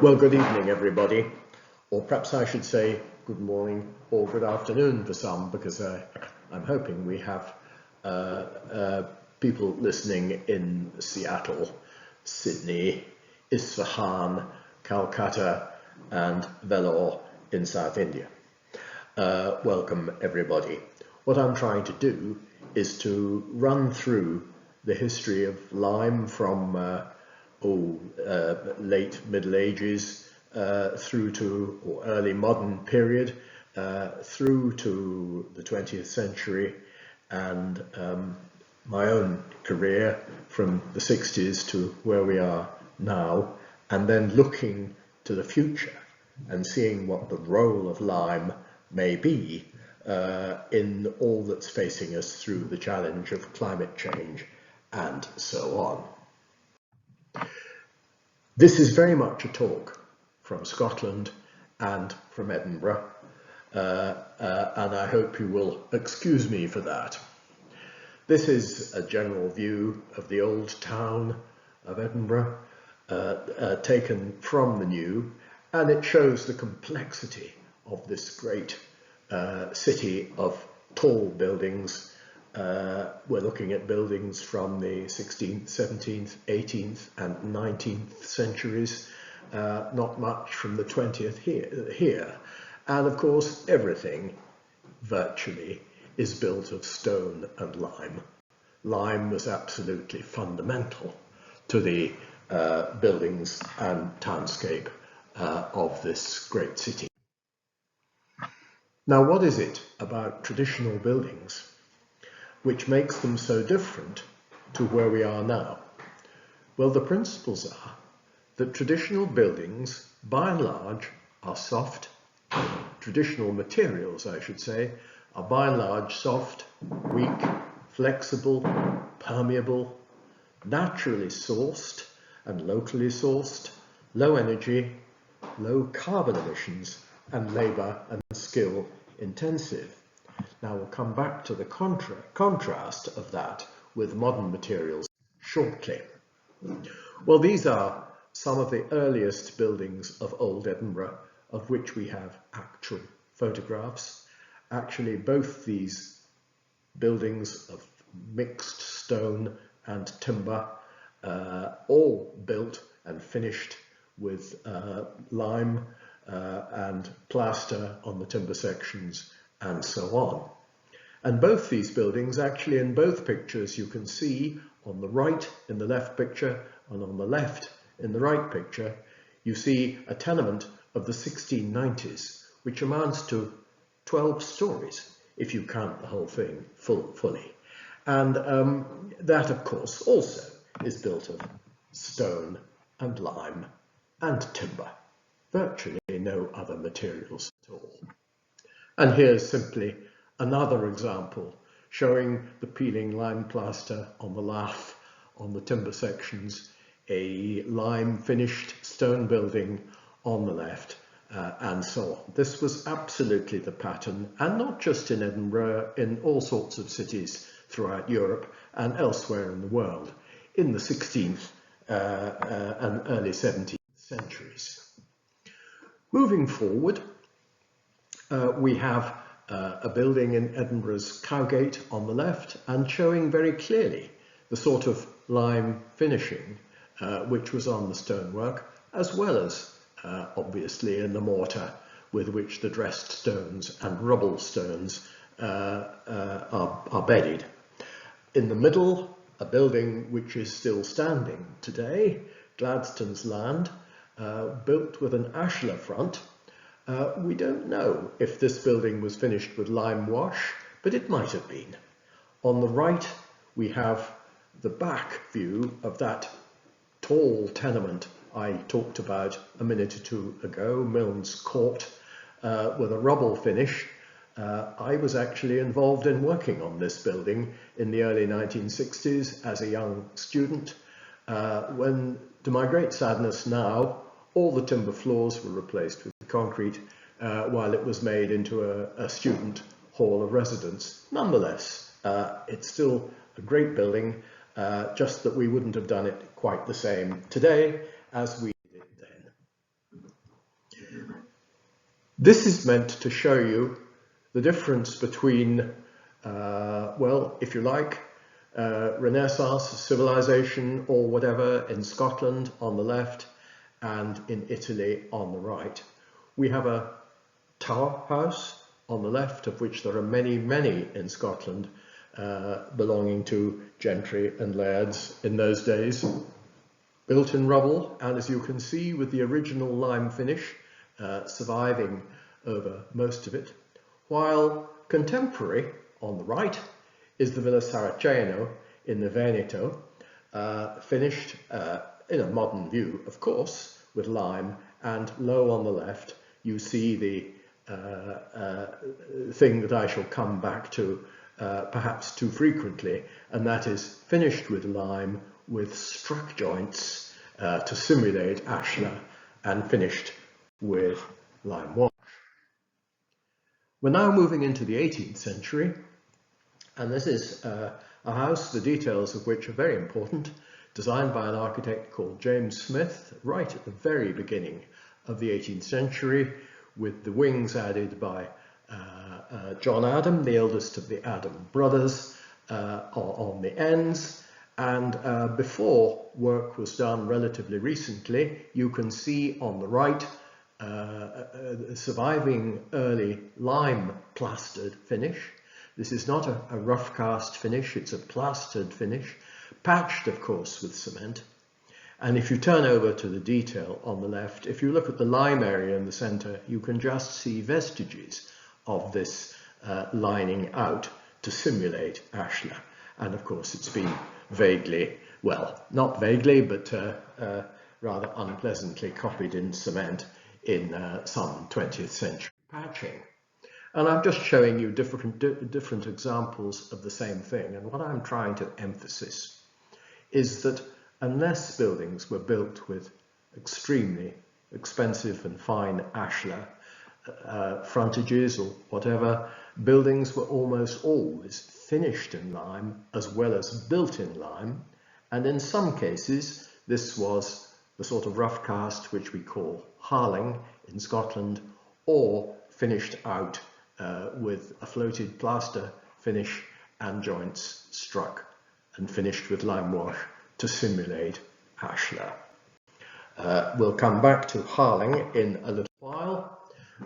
Well, good evening, everybody, or perhaps I should say good morning or good afternoon for some, because I'm hoping we have people listening in Seattle, Sydney, Isfahan, Calcutta, and Vellore in South India. Welcome, everybody. What I'm trying to do is to run through the history of lime from late Middle Ages through to or early modern period through to the 20th century, and my own career from the 60s to where we are now, and then looking to the future and seeing what the role of lime may be in all that's facing us through the challenge of climate change and so on. This is very much a talk from Scotland and from Edinburgh, and I hope you will excuse me for that. This is a general view of the old town of Edinburgh, taken from the new, and it shows the complexity of this great city of tall buildings. We're looking at buildings from the 16th, 17th, 18th and 19th centuries, not much from the 20th here. And of course, everything virtually is built of stone and lime. Lime was absolutely fundamental to the buildings and townscape of this great city. Now, what is it about traditional buildings which makes them so different to where we are now? Well, the principles are that traditional buildings, by and large, are soft. Traditional materials, I should say, are by and large soft, weak, flexible, permeable, naturally sourced and locally sourced, low energy, low carbon emissions, and labour and skill intensive. Now we'll come back to the contrast of that with modern materials shortly. Well, these are some of the earliest buildings of Old Edinburgh, of which we have actual photographs. Actually, both these buildings of mixed stone and timber, all built and finished with lime and plaster on the timber sections and so on. And both these buildings, actually in both pictures, you can see on the right in the left picture and on the left in the right picture, you see a tenement of the 1690s, which amounts to 12 stories, if you count the whole thing fully. And that, of course, also is built of stone and lime and timber, virtually no other materials at all. And here's simply another example showing the peeling lime plaster on the lath on the timber sections, a lime finished stone building on the left, and so on. This was absolutely the pattern, and not just in Edinburgh, in all sorts of cities throughout Europe and elsewhere in the world in the 16th and early 17th centuries. Moving forward, we have a building in Edinburgh's Cowgate on the left, and showing very clearly the sort of lime finishing which was on the stonework, as well as obviously in the mortar with which the dressed stones and rubble stones are bedded. In the middle, a building which is still standing today, Gladstone's Land, built with an ashlar front. We don't know if this building was finished with lime wash, but it might have been. On the right, we have the back view of that tall tenement I talked about a minute or two ago, Milnes Court, with a rubble finish. I was actually involved in working on this building in the early 1960s as a young student, when, to my great sadness now, all the timber floors were replaced with concrete, while it was made into a student hall of residence. Nonetheless, it's still a great building, just that we wouldn't have done it quite the same today as we did then. This is meant to show you the difference between, well, if you like, Renaissance civilization or whatever in Scotland on the left and in Italy on the right. We have a tower house on the left, of which there are many, many in Scotland, belonging to gentry and lairds in those days, built in rubble, and as you can see, with the original lime finish surviving over most of it, while contemporary on the right is the Villa Saraceno in the Veneto, finished in a modern view, of course, with lime, and low on the left you see the thing that I shall come back to perhaps too frequently, and that is finished with lime with struck joints to simulate ashlar, and finished with lime wash. We're now moving into the 18th century, and this is a house, the details of which are very important, designed by an architect called James Smith, right at the very beginning of the 18th century, with the wings added by John Adam, the eldest of the Adam brothers, on the ends. And before work was done relatively recently, you can see on the right surviving early lime plastered finish. This is not a rough cast finish, it's a plastered finish, patched of course with cement. And if you turn over to the detail on the left, if you look at the lime area in the centre, you can just see vestiges of this lining out to simulate ashlar. And of course it's been vaguely, well, not vaguely, but rather unpleasantly copied in cement in some 20th century patching. And I'm just showing you different examples of the same thing. And what I'm trying to emphasize is that unless buildings were built with extremely expensive and fine ashlar frontages or whatever, buildings were almost always finished in lime as well as built in lime. And in some cases, this was the sort of rough cast which we call harling in Scotland, or finished out with a floated plaster finish and joints struck and finished with lime wash to simulate ashlar. We'll come back to harling in a little while,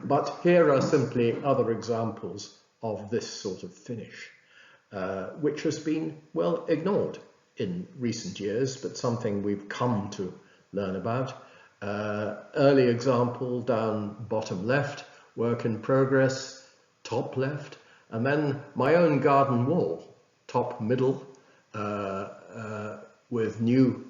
but here are simply other examples of this sort of finish, which has been well ignored in recent years, but something we've come to learn about. Early example down bottom left, work in progress, top left, and then my own garden wall, top middle, with new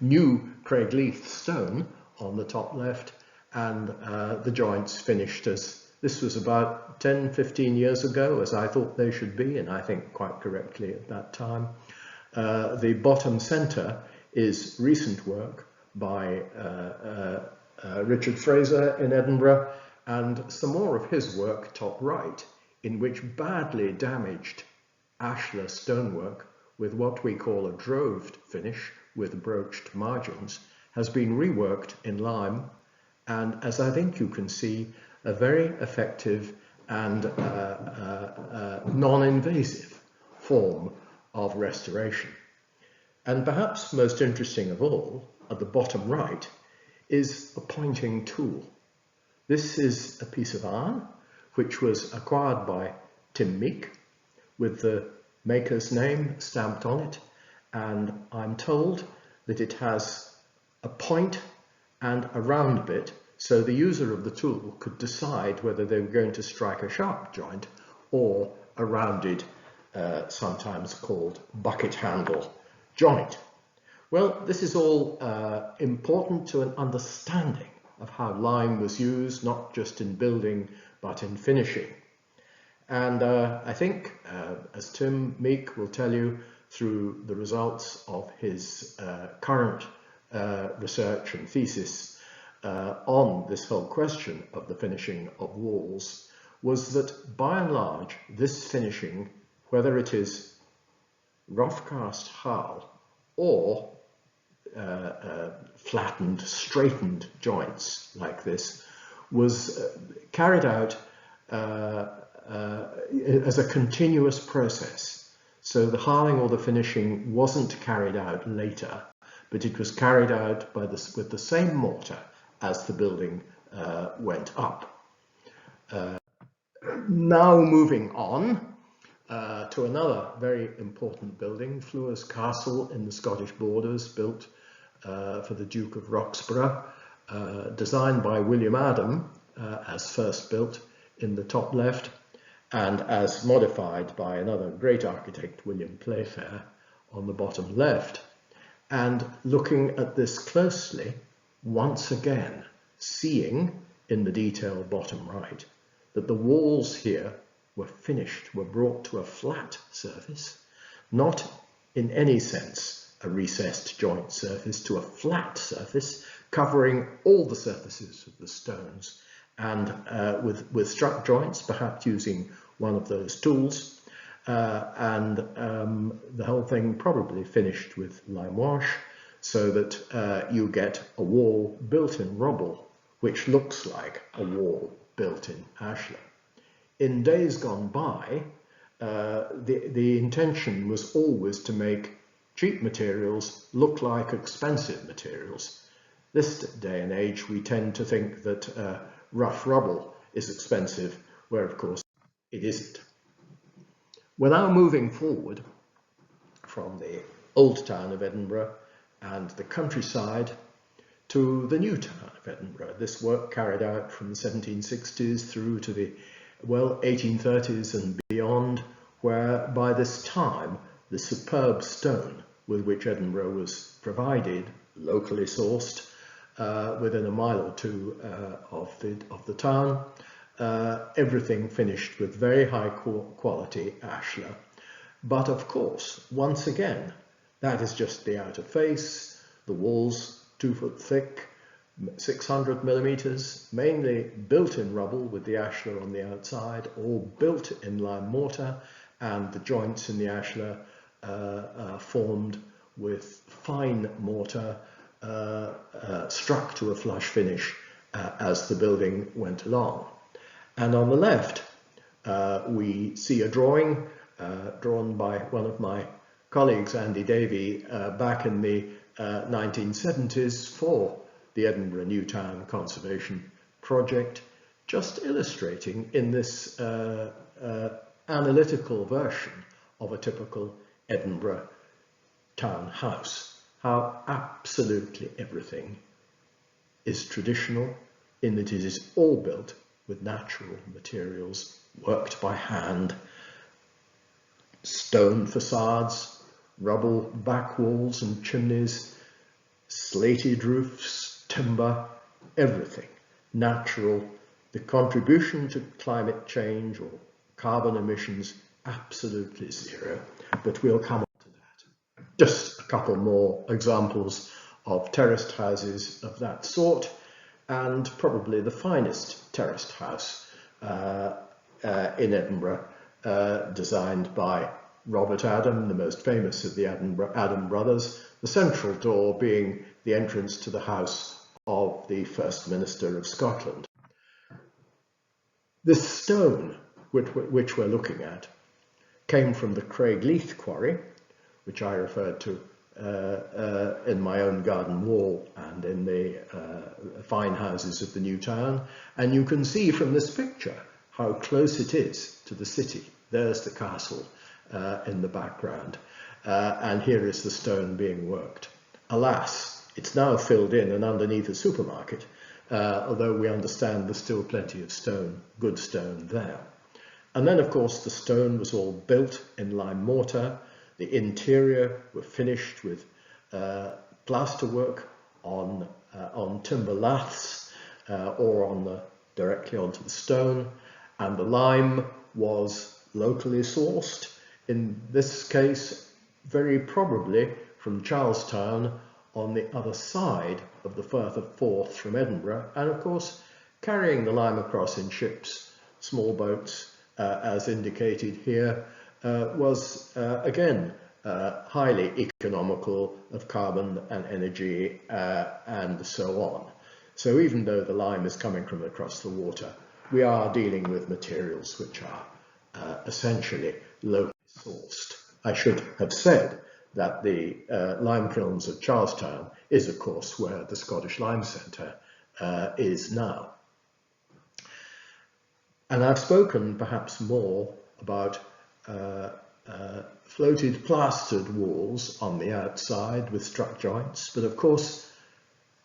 new Craigleith stone on the top left, and the joints finished as, this was about 10-15 years ago, as I thought they should be, and I think quite correctly at that time. The bottom centre is recent work by Richard Fraser in Edinburgh, and some more of his work top right, in which badly damaged ashlar stonework with what we call a droved finish with broached margins has been reworked in lime, and as I think you can see, a very effective and non-invasive form of restoration. And perhaps most interesting of all, at the bottom right, is a pointing tool. This is a piece of iron which was acquired by Tim Meek with the maker's name stamped on it, and I'm told that it has a point and a round bit, so the user of the tool could decide whether they were going to strike a sharp joint or a rounded, sometimes called bucket handle joint. Well, this is all important to an understanding of how lime was used, not just in building, but in finishing. And I think, as Tim Meek will tell you, through the results of his current research and thesis on this whole question of the finishing of walls, was that by and large, this finishing, whether it is rough cast harl or flattened, straightened joints like this, was carried out as a continuous process. So the hiling or the finishing wasn't carried out later, but it was carried out with the same mortar as the building went up. Now moving on to another very important building, Fleur's Castle in the Scottish borders, built for the Duke of Roxburgh, designed by William Adam as first built in the top left, and as modified by another great architect, William Playfair, on the bottom left. And looking at this closely, once again, seeing in the detail bottom right that the walls here were finished, were brought to a flat surface, not in any sense a recessed joint surface, to a flat surface covering all the surfaces of the stones, and with struck joints, perhaps using one of those tools, and the whole thing probably finished with lime wash, so that you get a wall built in rubble, which looks like a wall built in ashlar. In days gone by, the intention was always to make cheap materials look like expensive materials. This day and age, we tend to think that rough rubble is expensive, where of course it isn't. We're now moving forward from the old town of Edinburgh and the countryside to the new town of Edinburgh. This work carried out from the 1760s through to the 1830s and beyond, where by this time the superb stone with which Edinburgh was provided, locally sourced, within a mile or two of the town, everything finished with very high quality ashlar. But of course, once again, that is just the outer face, the walls 2 foot thick, 600 millimeters, mainly built in rubble with the ashlar on the outside, all built in lime mortar, and the joints in the ashlar formed with fine mortar, struck to a flush finish as the building went along. And on the left, we see a drawing drawn by one of my colleagues, Andy Davey, back in the 1970s for the Edinburgh Newtown Conservation Project, just illustrating in this analytical version of a typical Edinburgh town house, how absolutely everything is traditional in that it is all built with natural materials, worked by hand, stone facades, rubble back walls and chimneys, slated roofs, timber, everything natural. The contribution to climate change or carbon emissions, absolutely zero, but we'll come on to that. Just a couple more examples of terraced houses of that sort, and probably the finest terraced house in Edinburgh, designed by Robert Adam, the most famous of the Adam brothers, the central door being the entrance to the house of the First Minister of Scotland. This stone, which we're looking at, came from the Craigleith quarry, which I referred to in my own garden wall and in the fine houses of the new town. And you can see from this picture how close it is to the city. There's the castle in the background, and here is the stone being worked. Alas, it's now filled in and underneath a supermarket, although we understand there's still plenty of stone, good stone there. And then, of course, the stone was all built in lime mortar. The interior were finished with plasterwork on timber laths or directly onto the stone, and the lime was locally sourced. In this case, very probably from Charlestown on the other side of the Firth of Forth from Edinburgh, and of course carrying the lime across in ships, small boats, as indicated here, was again highly economical of carbon and energy and so on. So even though the lime is coming from across the water, we are dealing with materials which are essentially locally sourced. I should have said that the lime kilns of Charlestown is, of course, where the Scottish Lime Centre is now. And I've spoken perhaps more about floated plastered walls on the outside with struck joints, but of course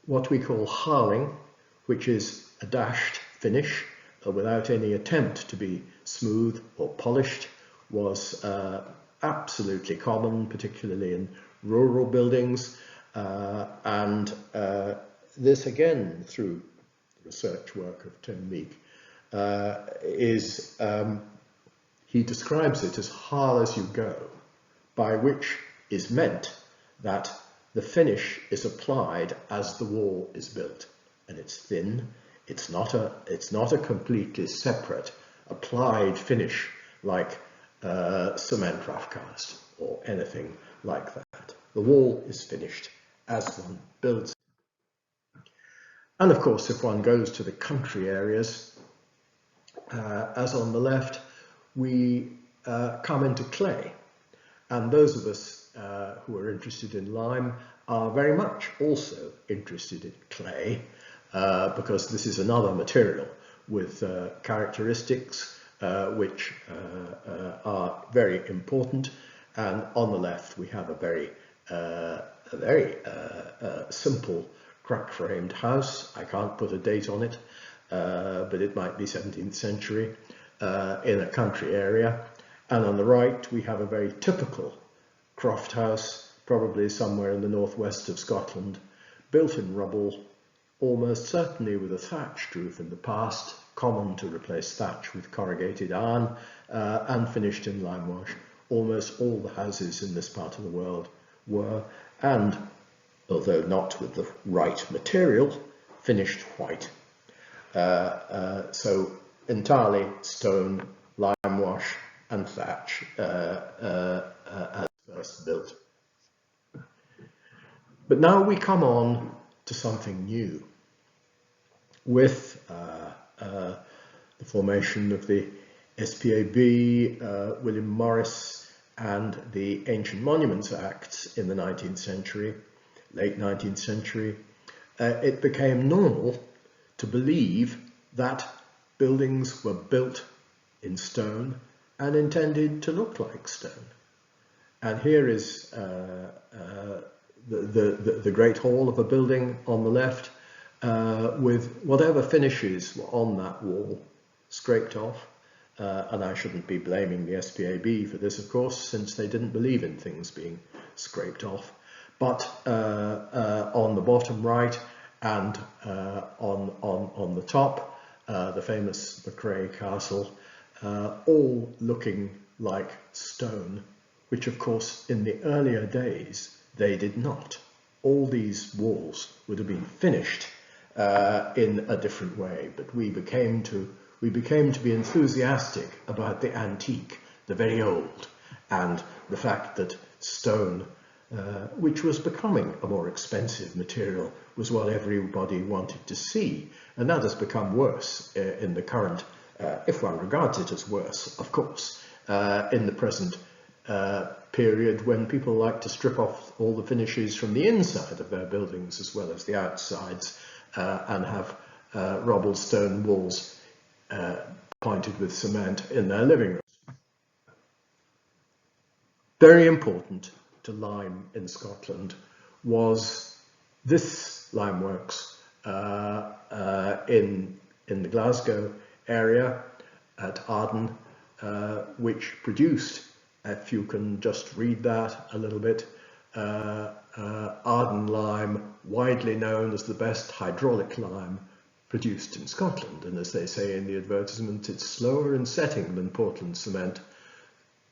what we call harling, which is a dashed finish without any attempt to be smooth or polished, was absolutely common, particularly in rural buildings, and this again through the research work of Tim Meek he describes it as hard as you go, by which is meant that the finish is applied as the wall is built, and it's thin. It's not a completely separate applied finish like cement rough cast or anything like that. The wall is finished as one builds. And of course, if one goes to the country areas, as on the left, we come into clay. And those of us who are interested in lime are very much also interested in clay, because this is another material with characteristics which are very important. And on the left, we have a very simple crack-framed house. I can't put a date on it, but it might be 17th century in a country area. And on the right, we have a very typical croft house, probably somewhere in the northwest of Scotland, built in rubble, almost certainly with a thatched roof in the past, common to replace thatch with corrugated iron, and finished in limewash. Almost all the houses in this part of the world were, and although not with the right material, finished white. So entirely stone, limewash and thatch as first built. But now we come on to something new with the formation of the SPAB, William Morris and the Ancient Monuments Acts in the 19th century, late 19th century. It became normal to believe that buildings were built in stone and intended to look like stone. And here is the Great Hall of a building on the left, with whatever finishes were on that wall scraped off. And I shouldn't be blaming the SPAB for this, of course, since they didn't believe in things being scraped off. But on the bottom right and on the top, the famous McRae Castle, all looking like stone, which of course in the earlier days they did not. All these walls would have been finished in a different way, but we became to be enthusiastic about the antique, the very old, and the fact that stone, which was becoming a more expensive material, was what everybody wanted to see. And that has become worse in the current, if one regards it as worse, of course, in the present period, when people like to strip off all the finishes from the inside of their buildings as well as the outsides, and have rubble stone walls pointed with cement in their living rooms. Very important to lime in Scotland was this limeworks in the Glasgow area at Arden, which produced, if you can just read that a little bit, Arden lime, widely known as the best hydraulic lime produced in Scotland. And as they say in the advertisement, it's slower in setting than Portland cement,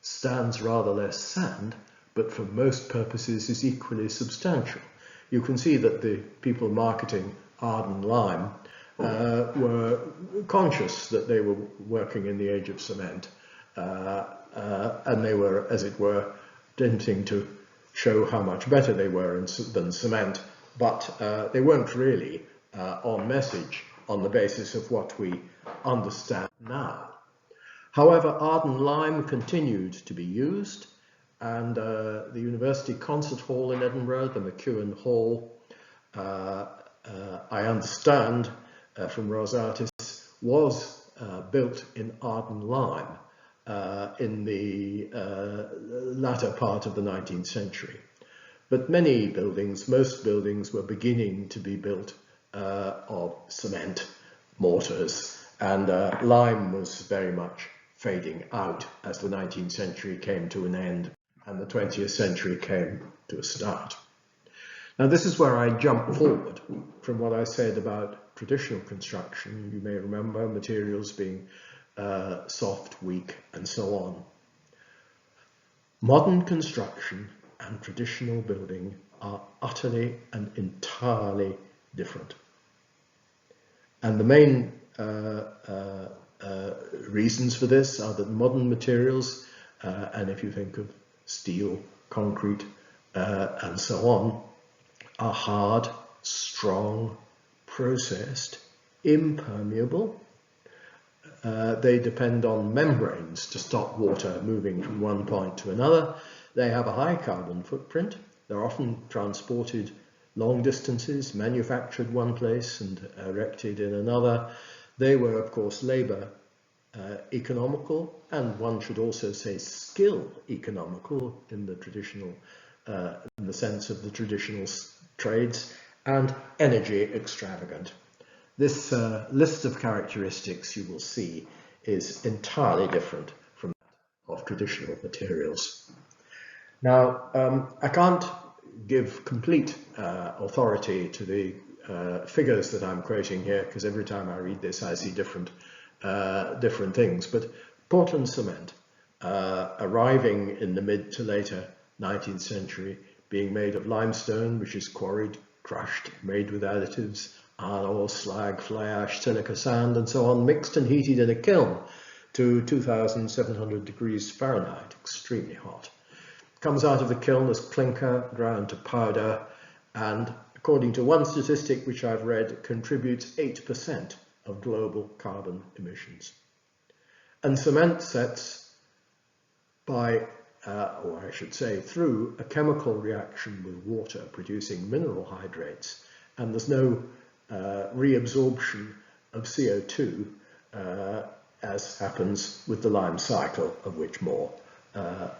stands rather less sand, but for most purposes is equally substantial. You can see that the people marketing Arden lime were conscious that they were working in the age of cement, and they were, as it were, attempting to show how much better they were than cement, but they weren't really on message on the basis of what we understand now. However, Arden lime continued to be used, and the University Concert Hall in Edinburgh, the McEwen Hall, I understand from Rosatis, was built in Arden lime in the latter part of the 19th century. But many buildings, most buildings, were beginning to be built of cement, mortars, and lime was very much fading out as the 19th century came to an end and the 20th century came to a start. Now, this is where I jump forward from what I said about traditional construction. You may remember materials being soft, weak, and so on. Modern construction and traditional building are utterly and entirely different. And the main reasons for this are that modern materials, and if you think of steel, concrete, and so on, are hard, strong, processed, impermeable. They depend on membranes to stop water moving from one point to another. They have a high carbon footprint. They're often transported long distances, manufactured one place and erected in another. They were, of course, labour economical, and one should also say skill economical in the traditional, in the sense of the traditional trades, and energy extravagant. This list of characteristics, you will see, is entirely different from that of traditional materials. Now, I can't give complete authority to the figures that I'm quoting here, because every time I read this I see different things. But Portland cement, arriving in the mid to later 19th century, being made of limestone, which is quarried, crushed, made with additives, iron ore, slag, fly ash, silica sand, and so on, mixed and heated in a kiln to 2,700 degrees Fahrenheit, extremely hot. Comes out of the kiln as clinker, ground to powder, and according to one statistic which I've read, contributes 8% of global carbon emissions. And cement sets by, or I should say, through a chemical reaction with water, producing mineral hydrates, and there's no reabsorption of CO2 as happens with the lime cycle, of which more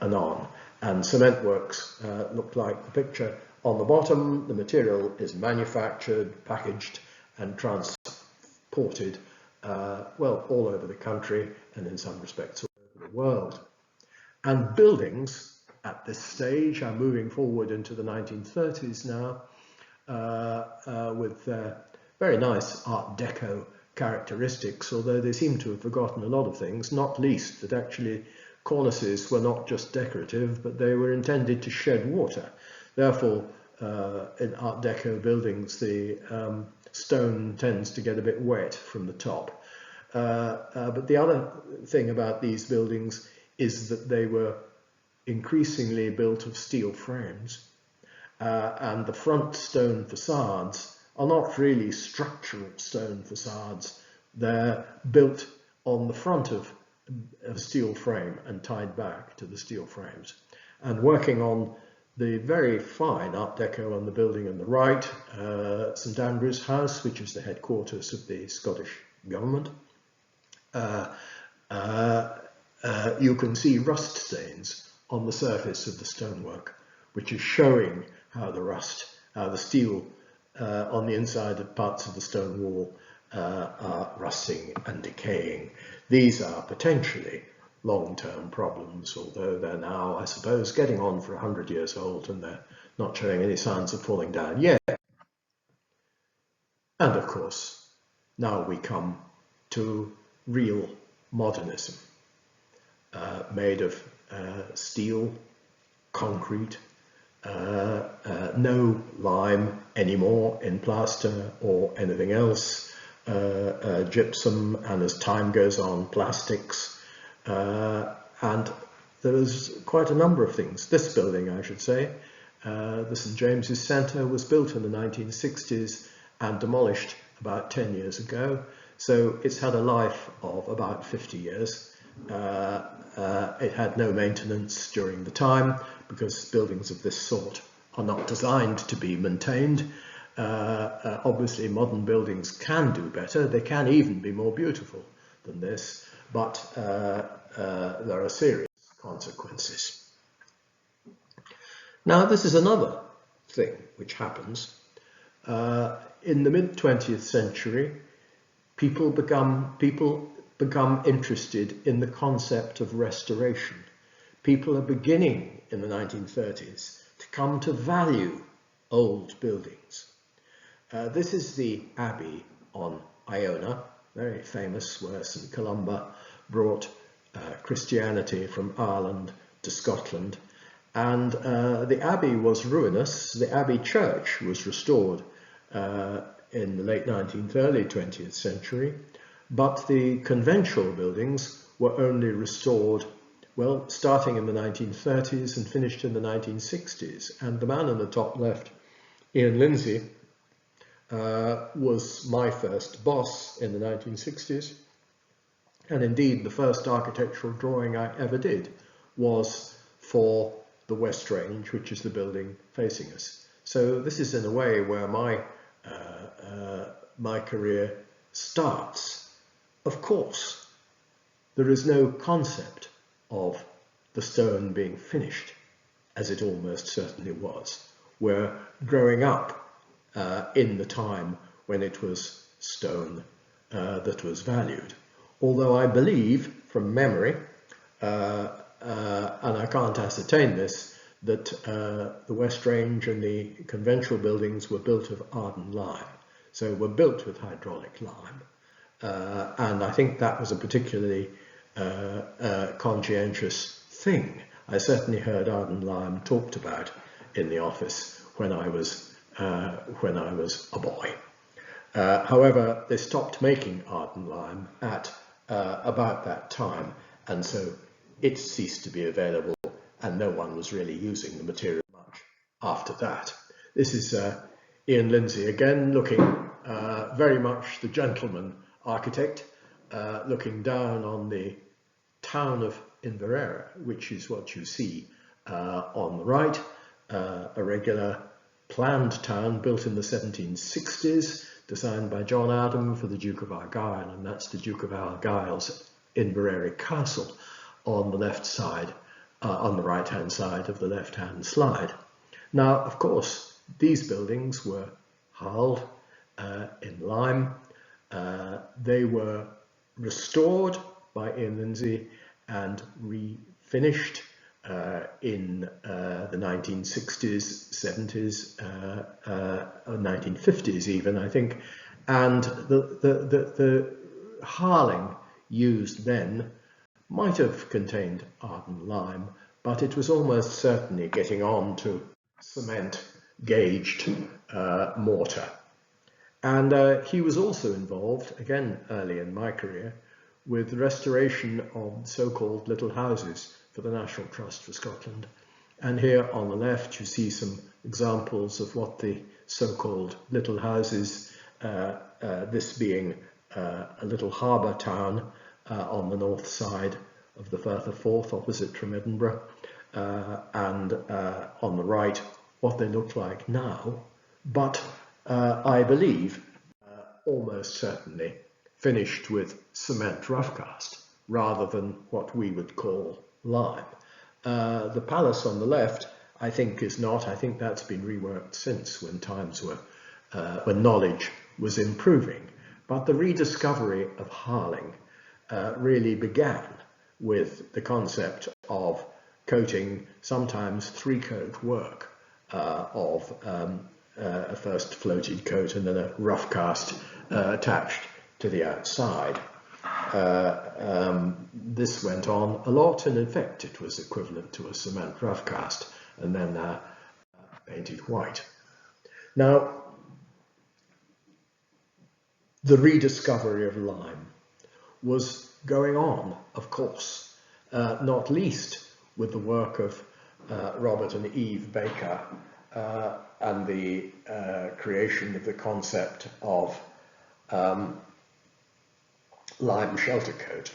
anon. And cement works look like the picture on the bottom. The material is manufactured, packaged, and transported, well, all over the country, and in some respects all over the world. And buildings at this stage are moving forward into the 1930s now, with very nice Art Deco characteristics, although they seem to have forgotten a lot of things, not least that actually cornices were not just decorative, but they were intended to shed water. Therefore, in Art Deco buildings, the stone tends to get a bit wet from the top. But the other thing about these buildings is that they were increasingly built of steel frames, and the front stone facades are not really structural stone facades. They're built on the front of a steel frame and tied back to the steel frames. And working on the very fine Art Deco on the building on the right, St Andrew's House, which is the headquarters of the Scottish government, you can see rust stains on the surface of the stonework, which is showing how the rust, how the steel on the inside of parts of the stone wall are rusting and decaying. These are potentially long-term problems, although they're now, I suppose, getting on for 100 years old and they're not showing any signs of falling down yet. And of course, now we come to real modernism, made of steel, concrete, no lime anymore in plaster or anything else, gypsum, and as time goes on, plastics, and there is quite a number of things. This building, I should say, the St James's Centre, was built in the 1960s and demolished about 10 years ago. So it's had a life of about 50 years. It had no maintenance during the time because buildings of this sort are not designed to be maintained. Obviously, modern buildings can do better. They can even be more beautiful than this, but there are serious consequences. Now, this is another thing which happens. In the mid-20th century, people become interested in the concept of restoration. People are beginning in the 1930s to come to value old buildings. This is the Abbey on Iona, very famous, where St. Columba brought Christianity from Ireland to Scotland. And the Abbey was ruinous. The Abbey church was restored in the late 19th, early 20th century, but the conventual buildings were only restored, well, starting in the 1930s and finished in the 1960s. And the man in the top left, Ian Lindsay, was my first boss in the 1960s. And indeed, the first architectural drawing I ever did was for the West Range, which is the building facing us. So this is in a way where my career starts. Of course, there is no concept of the stone being finished, as it almost certainly was. We're growing up in the time when it was stone that was valued. Although I believe, from memory, and I can't ascertain this, that the West Range and the conventional buildings were built of Arden lime. So were built with hydraulic lime. And I think that was a particularly conscientious thing. I certainly heard Arden lime talked about in the office when I was a boy. However, they stopped making Arden lime at about that time, and so it ceased to be available, and no one was really using the material much after that. This is Ian Lindsay again, looking very much the gentleman architect, looking down on the town of Inverera, which is what you see on the right, a regular planned town built in the 1760s, designed by John Adam for the Duke of Argyll, and that's the Duke of Argyll's Inverary Castle on the left side, on the right-hand side of the left-hand slide. Now, of course, these buildings were hulled in lime. They were restored by Ian Lindsay and refinished in the 1960s, 70s, 1950s even, I think. And the harling used then might have contained Arden lime, but it was almost certainly getting on to cement gauged mortar. And he was also involved, again early in my career, with the restoration of so-called little houses for the National Trust for Scotland. And here on the left you see some examples of what the so-called little houses, this being a little harbour town on the north side of the Firth of Forth, opposite from Edinburgh, and on the right what they look like now, but I believe almost certainly finished with cement roughcast rather than what we would call lime. The palace on the left, I think, is not. I think that's been reworked since, when times were, when knowledge was improving. But the rediscovery of harling really began with the concept of coating, sometimes three-coat work of a first floated coat and then a rough cast attached to the outside. This went on a lot, and in fact it was equivalent to a cement rough cast, and then painted white. Now, the rediscovery of lime was going on, of course, not least with the work of Robert and Eve Baker and the creation of the concept of lime shelter coat.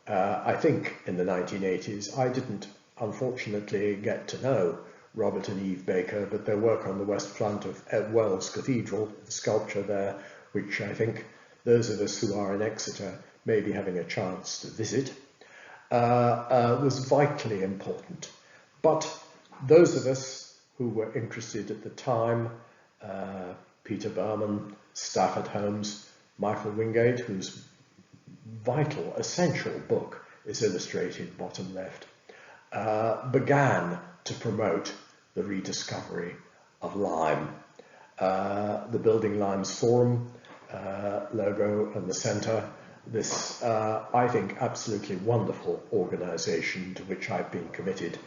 I think in the 1980s, I didn't unfortunately get to know Robert and Eve Baker, but their work on the west front of Wells Cathedral, the sculpture there, which I think those of us who are in Exeter may be having a chance to visit, was vitally important. But those of us who were interested at the time, Peter Berman, Stafford Holmes, Michael Wingate, whose vital, essential book is illustrated bottom left, began to promote the rediscovery of lime. The Building Limes Forum logo in the centre, this, I think, absolutely wonderful organisation to which I've been committed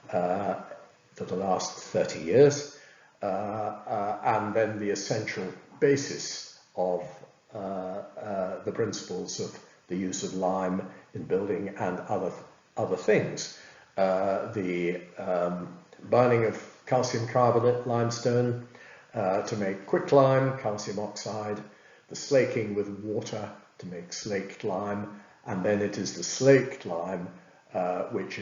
for the last 30 years, and then the essential basis of the principles of the use of lime in building and other things. The burning of calcium carbonate limestone to make quicklime, calcium oxide, the slaking with water to make slaked lime, and then it is the slaked lime which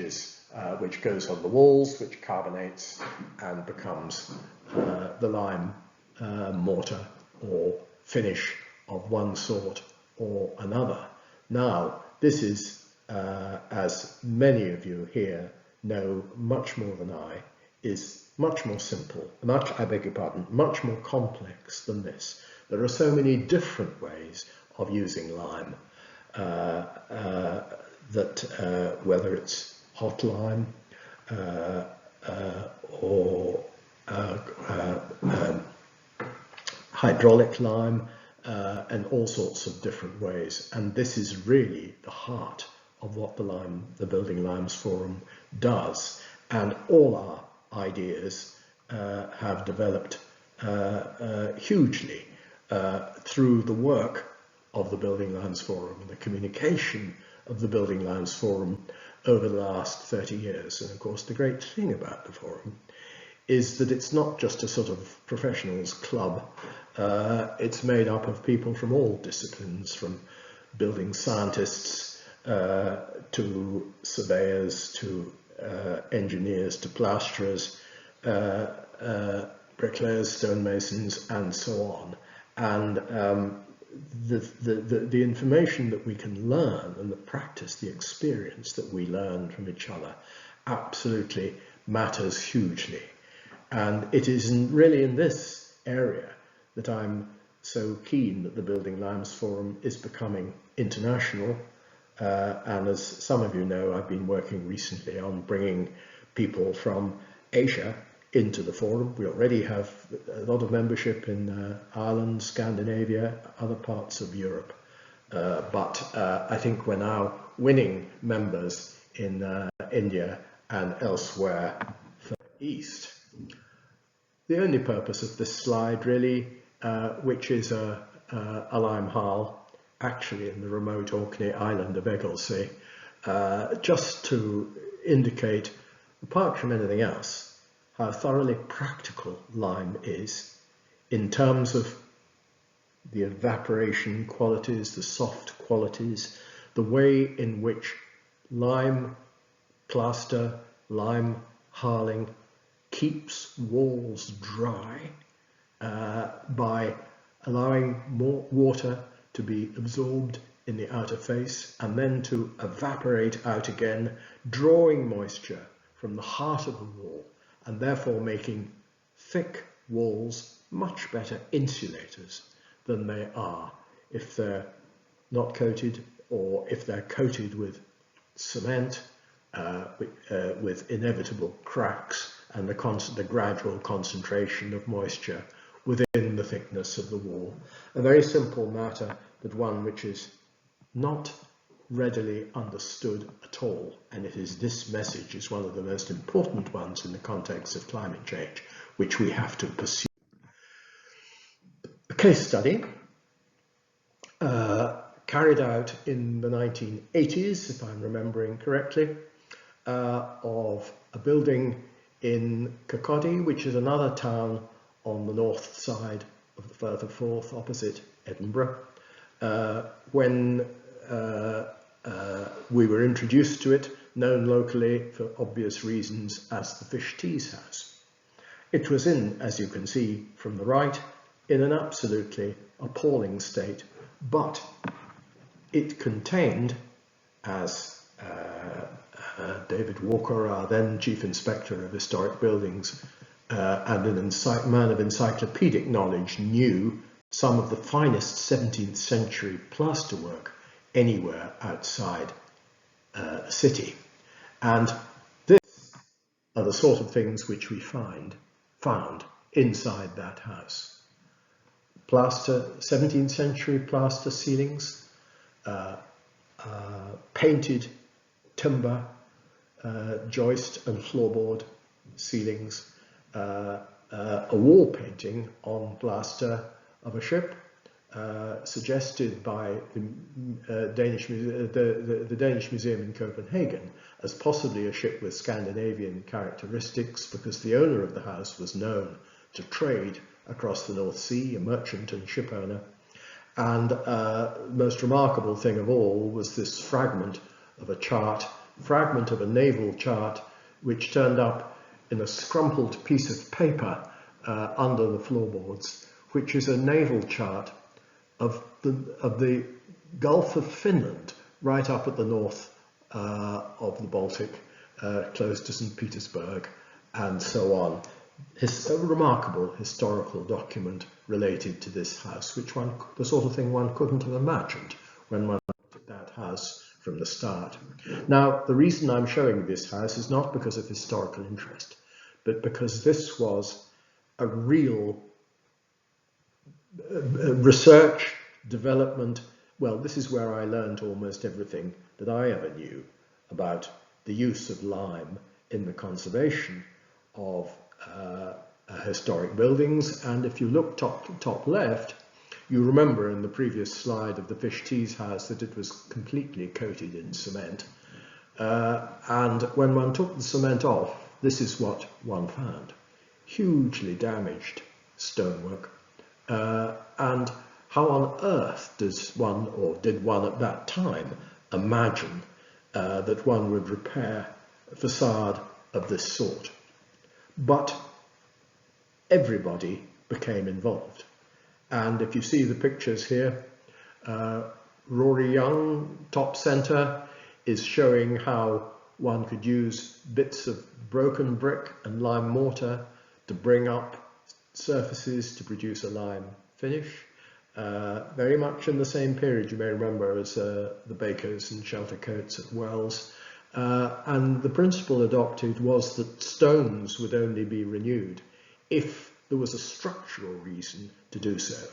goes on the walls, which carbonates and becomes the lime mortar or finish of one sort or another. Now, this is, as many of you here know much more than I, is much more simple, much more complex than this. There are so many different ways of using lime, that whether it's hot lime or hydraulic lime, and all sorts of different ways. And this is really the heart of what the Building Limes Forum does. And all our ideas have developed hugely through the work of the Building Limes Forum, the communication of the Building Limes Forum over the last 30 years. And of course, the great thing about the forum is that it's not just a sort of professionals club. It's made up of people from all disciplines, from building scientists to surveyors to engineers to plasterers, bricklayers, stonemasons, and so on. And the information that we can learn and the practice, the experience that we learn from each other absolutely matters hugely. And it is really in this area that I'm so keen that the Building Limes Forum is becoming international. And as some of you know, I've been working recently on bringing people from Asia into the forum. We already have a lot of membership in Ireland, Scandinavia, other parts of Europe. But I think we're now winning members in India and elsewhere further east. The only purpose of this slide really, which is a lime hull, actually in the remote Orkney island of Egglesey, just to indicate, apart from anything else, how thoroughly practical lime is in terms of the evaporation qualities, the soft qualities, the way in which lime plaster, lime harling keeps walls dry by allowing more water to be absorbed in the outer face and then to evaporate out again, drawing moisture from the heart of the wall and therefore making thick walls much better insulators than they are if they're not coated, or if they're coated with cement with inevitable cracks and the gradual concentration of moisture within the thickness of the wall. A very simple matter, but one which is not readily understood at all, and it is this message is one of the most important ones in the context of climate change, which we have to pursue. A case study carried out in the 1980s, if I'm remembering correctly, of a building in Kirkcaldy, which is another town on the north side of the Firth of Forth, opposite Edinburgh. When we were introduced to it, known locally for obvious reasons as the Fish Teas House. It was in, as you can see from the right, in an absolutely appalling state, but it contained, as David Walker, our then Chief Inspector of Historic Buildings and an man of encyclopedic knowledge, knew, some of the finest 17th century plasterwork anywhere outside a city. And this are the sort of things which we found inside that house. Plaster, 17th century plaster ceilings, painted timber, joist and floorboard ceilings, a wall painting on plaster of a ship, suggested by the Danish Museum in Copenhagen as possibly a ship with Scandinavian characteristics, because the owner of the house was known to trade across the North Sea, a merchant and ship owner. And the most remarkable thing of all was this fragment of a naval chart, which turned up in a scrumpled piece of paper under the floorboards, which is a naval chart of the Gulf of Finland, right up at the north of the Baltic, close to St. Petersburg, and so on. It's a remarkable historical document related to this house, which the sort of thing one couldn't have imagined when one looked at that house from the start. Now, the reason I'm showing this house is not because of historical interest, but because this was a real research, development. Well, this is where I learned almost everything that I ever knew about the use of lime in the conservation of historic buildings. And if you look top left, you remember in the previous slide of the Fish Teas House that it was completely coated in cement. And when one took the cement off, this is what one found: hugely damaged stonework. And how on earth does one, or did one at that time, imagine that one would repair a facade of this sort? But everybody became involved. And if you see the pictures here, Rory Young, top centre, is showing how one could use bits of broken brick and lime mortar to bring up surfaces to produce a lime finish. Very much in the same period, you may remember, as the Bakers and Sheltercoats at Wells. And the principle adopted was that stones would only be renewed if there was a structural reason to do so.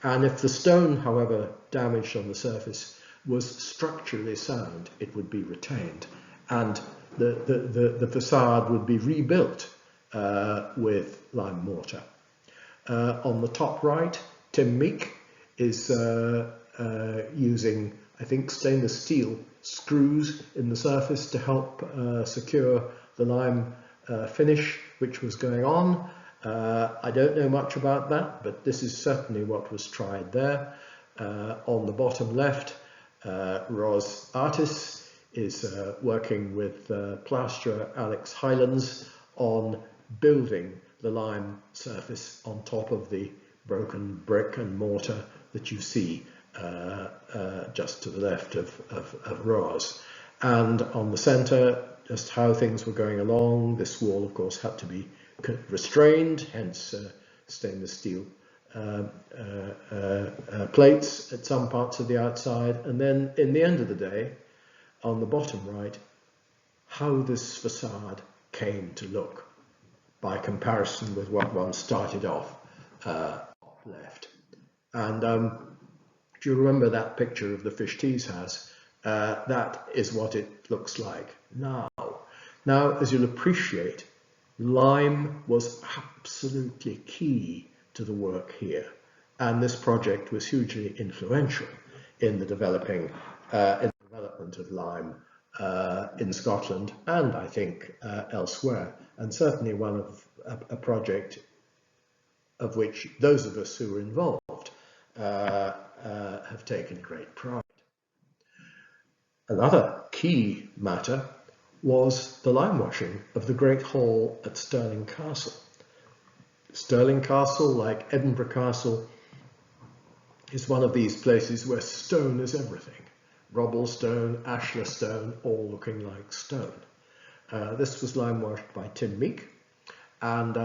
And if the stone, however damaged on the surface, was structurally sound, it would be retained. And the facade would be rebuilt with lime mortar. On the top right, Tim Meek is using, I think, stainless steel screws in the surface to help secure the lime finish which was going on. I don't know much about that, but this is certainly what was tried there. On the bottom left, Ros Artis is working with plasterer Alex Hylands on building the lime surface on top of the broken brick and mortar that you see just to the left of Ros. And on the centre, just how things were going along. This wall, of course, had to be restrained, hence stainless steel plates at some parts of the outside. And then, in the end of the day, on the bottom right, how this facade came to look by comparison with what one started off left. And do you remember that picture of the Fish Teas House? That is what it looks like now. Now, as you'll appreciate, lime was absolutely key to the work here, and this project was hugely influential in the development of lime in Scotland, and I think elsewhere and certainly one of a project of which those of us who were involved have taken great pride. Another key matter was the limewashing of the Great Hall at Stirling Castle. Stirling Castle, like Edinburgh Castle, is one of these places where stone is everything. Rubble stone, ashlar stone, all looking like stone. This was limewashed by Tim Meek, and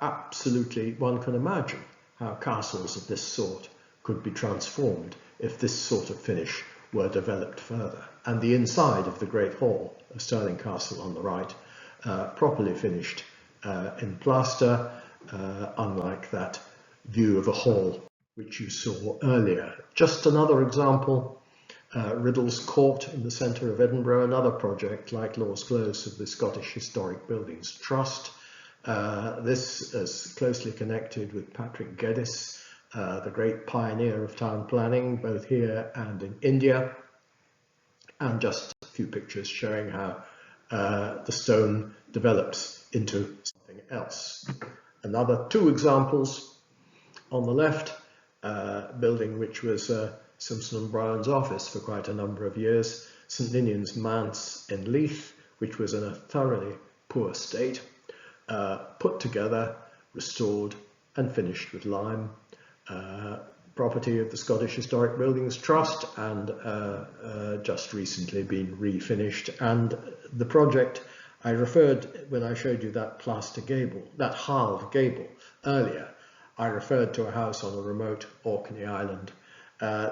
absolutely one can imagine how castles of this sort could be transformed if this sort of finish were developed further. And the inside of the Great Hall of Stirling Castle on the right, properly finished in plaster, unlike that view of a hall which you saw earlier. Just another example, Riddle's Court in the centre of Edinburgh, another project like Law's Close of the Scottish Historic Buildings Trust. This is closely connected with Patrick Geddes, the great pioneer of town planning, both here and in India. And just a few pictures showing how the stone develops into something else. Another two examples on the left, building which was Simpson and Brown's office for quite a number of years, St Ninian's Manse in Leith, which was in a thoroughly poor state, put together, restored and finished with lime, property of the Scottish Historic Buildings Trust, and just recently been refinished. And the project I referred, when I showed you that plaster gable, that halved gable earlier, I referred to a house on a remote Orkney island.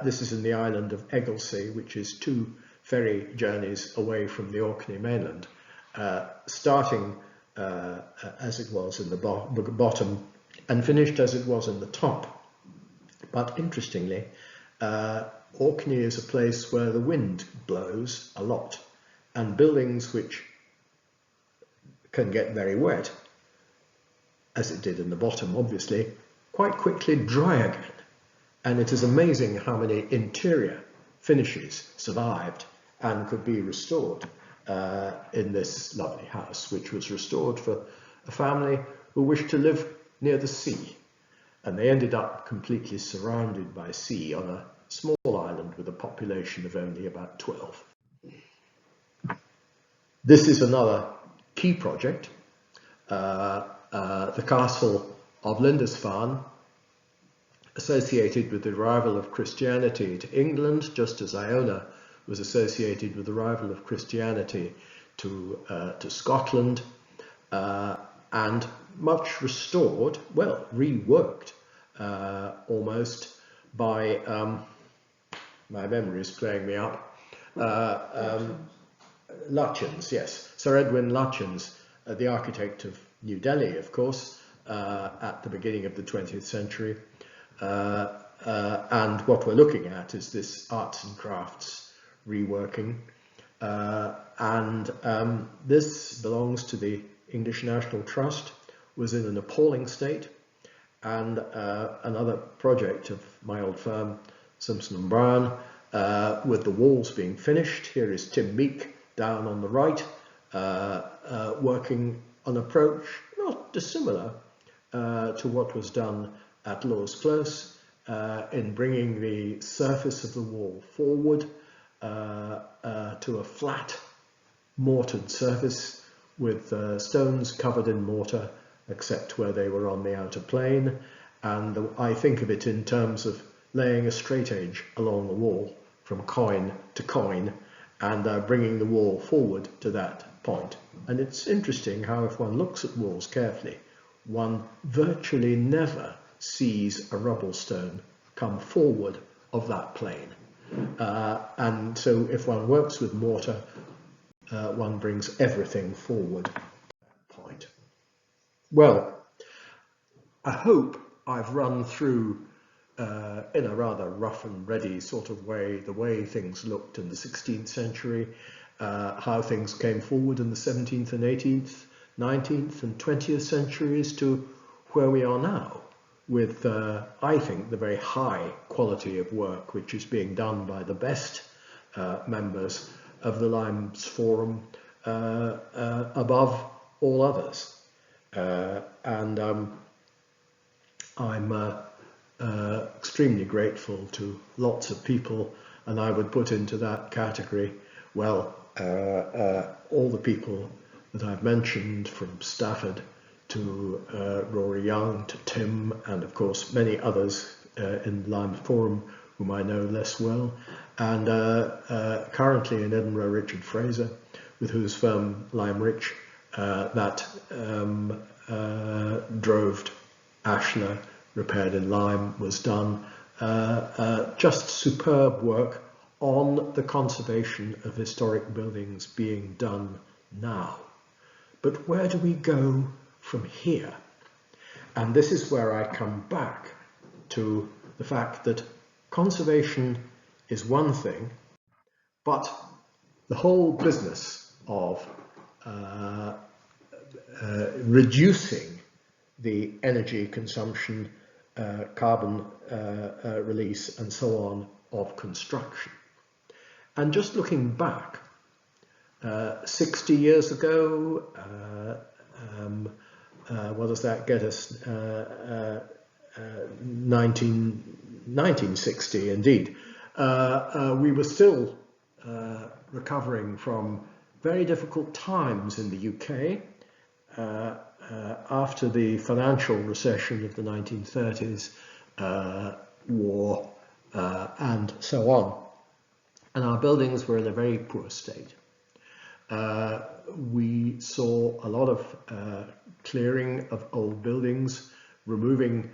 This is in the island of Egglesey, which is 2 ferry journeys away from the Orkney mainland, starting as it was in the bottom and finished as it was in the top. But interestingly, Orkney is a place where the wind blows a lot, and buildings which can get very wet, as it did in the bottom obviously, quite quickly dry again. And it is amazing how many interior finishes survived and could be restored in this lovely house, which was restored for a family who wished to live near the sea. And they ended up completely surrounded by sea on a small island with a population of only about 12. This is another key project, the castle of Lindisfarne, associated with the arrival of Christianity to England, just as Iona was associated with the arrival of Christianity to Scotland, and much restored, well, reworked almost by, my memory is playing me up, Lutyens, yes, Sir Edwin Lutyens, the architect of New Delhi, of course, at the beginning of the 20th century. And what we're looking at is this arts and crafts reworking. This belongs to the English National Trust, was in an appalling state, and another project of my old firm, Simpson and Brown, with the walls being finished. Here is Tim Meek down on the right, working on an approach not dissimilar to what was done at Law's Close, in bringing the surface of the wall forward to a flat mortared surface with stones covered in mortar, except where they were on the outer plane. And I think of it in terms of laying a straight edge along the wall from coin to coin and bringing the wall forward to that point. And it's interesting how, if one looks at walls carefully, one virtually never sees a rubble stone come forward of that plane. And so if one works with mortar, one brings everything forward at that point. Well, I hope I've run through, in a rather rough and ready sort of way, the way things looked in the 16th century, how things came forward in the 17th and 18th, 19th and 20th centuries to where we are now, with, I think, the very high quality of work which is being done by the best members of the Limes Forum, above all others. And I'm extremely grateful to lots of people, and I would put into that category, well, all the people that I've mentioned, from Stafford to Rory Young to Tim, and of course many others in Lyme Forum whom I know less well, and currently in Edinburgh, Richard Fraser, with whose firm Lyme Rich that droved ashlar repaired in Lyme was done. Just superb work on the conservation of historic buildings being done now. But where do we go from here? And this is where I come back to the fact that conservation is one thing, but the whole business of reducing the energy consumption, carbon release and so on of construction. And just looking back, 60 years ago, what does that get us? 1960 indeed. We were still recovering from very difficult times in the UK after the financial recession of the 1930s, war, and so on. And our buildings were in a very poor state. We saw a lot of clearing of old buildings, removing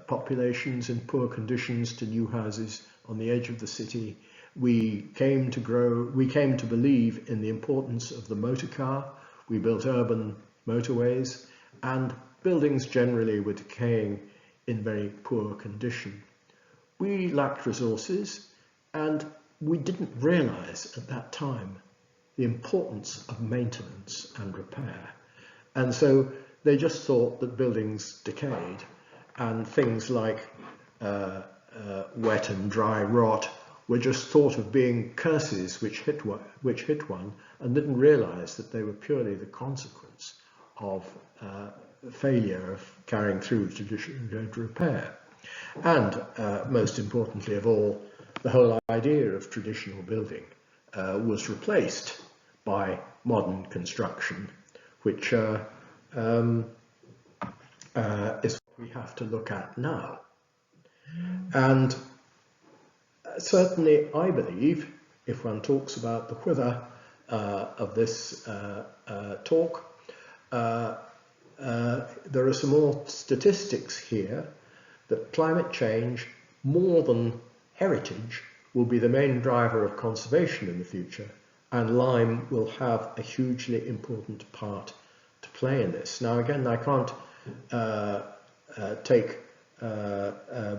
populations in poor conditions to new houses on the edge of the city. We came to believe in the importance of the motor car. We built urban motorways, and buildings generally were decaying in very poor condition. We lacked resources, and we didn't realize at that time the importance of maintenance and repair. And so they just thought that buildings decayed, and things like wet and dry rot were just thought of being curses which hit one, and didn't realize that they were purely the consequence of failure of carrying through traditional repair. And most importantly of all, the whole idea of traditional building was replaced by modern construction, which is what we have to look at now. And certainly I believe, if one talks about the whither of this talk, there are some more statistics here that climate change, more than heritage, will be the main driver of conservation in the future, and Lyme will have a hugely important part to play in this. Now again, I can't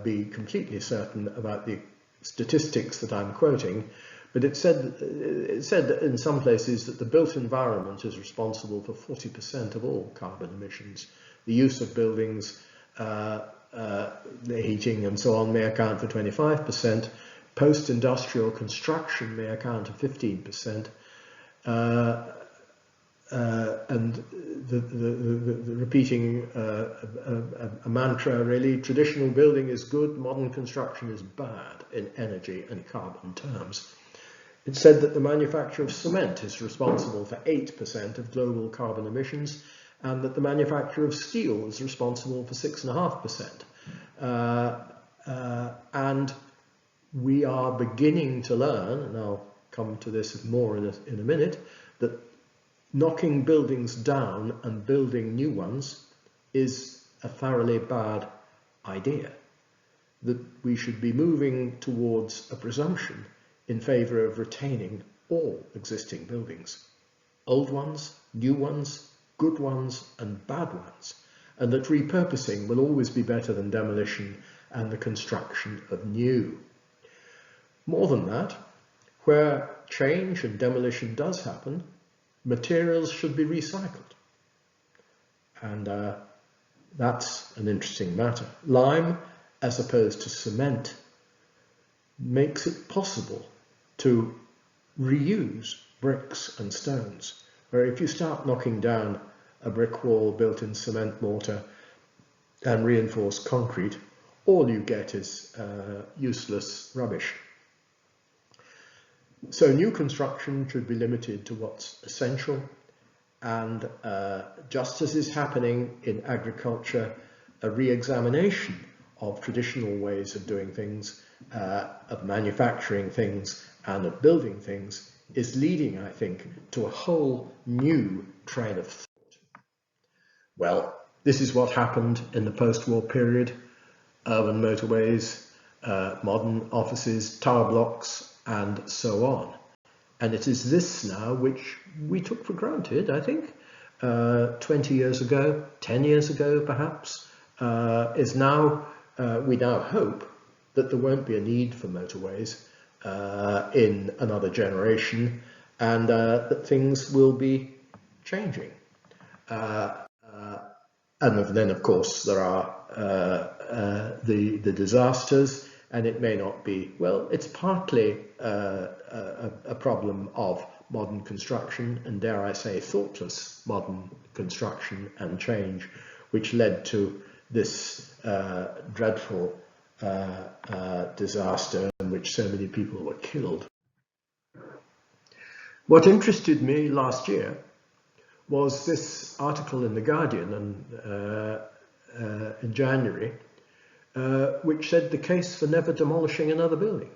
be completely certain about the statistics that I'm quoting, but it said that in some places that the built environment is responsible for 40% of all carbon emissions. The use of buildings, the heating and so on, may account for 25%. Post-industrial construction may account for 15%. And the repeating a mantra really, traditional building is good, modern construction is bad in energy and carbon terms. It said that the manufacture of cement is responsible for 8% of global carbon emissions, and that the manufacture of steel is responsible for 6.5%. And we are beginning to learn, and I'll come to this more in a minute, that knocking buildings down and building new ones is a thoroughly bad idea. That we should be moving towards a presumption in favour of retaining all existing buildings, old ones, new ones, good ones and bad ones, and that repurposing will always be better than demolition and the construction of new. More than that, where change and demolition does happen, materials should be recycled. And that's an interesting matter. Lime, as opposed to cement, makes it possible to reuse bricks and stones. where if you start knocking down a brick wall built in cement mortar and reinforced concrete, all you get is useless rubbish. So new construction should be limited to what's essential, and just as is happening in agriculture, a re-examination of traditional ways of doing things, of manufacturing things, and of building things is leading, I think, to a whole new train of thought. Well, this is what happened in the post-war period: urban motorways, modern offices, tower blocks, and so on. And it is this now which we took for granted, I think, 20 years ago, 10 years ago perhaps, is now, we now hope that there won't be a need for motorways in another generation, and that things will be changing. And then, of course, there are the disasters, and it may not be, well, it's partly a problem of modern construction, and dare I say thoughtless modern construction and change, which led to this dreadful disaster in which so many people were killed. What interested me last year was this article in The Guardian in January, which said the case for never demolishing another building,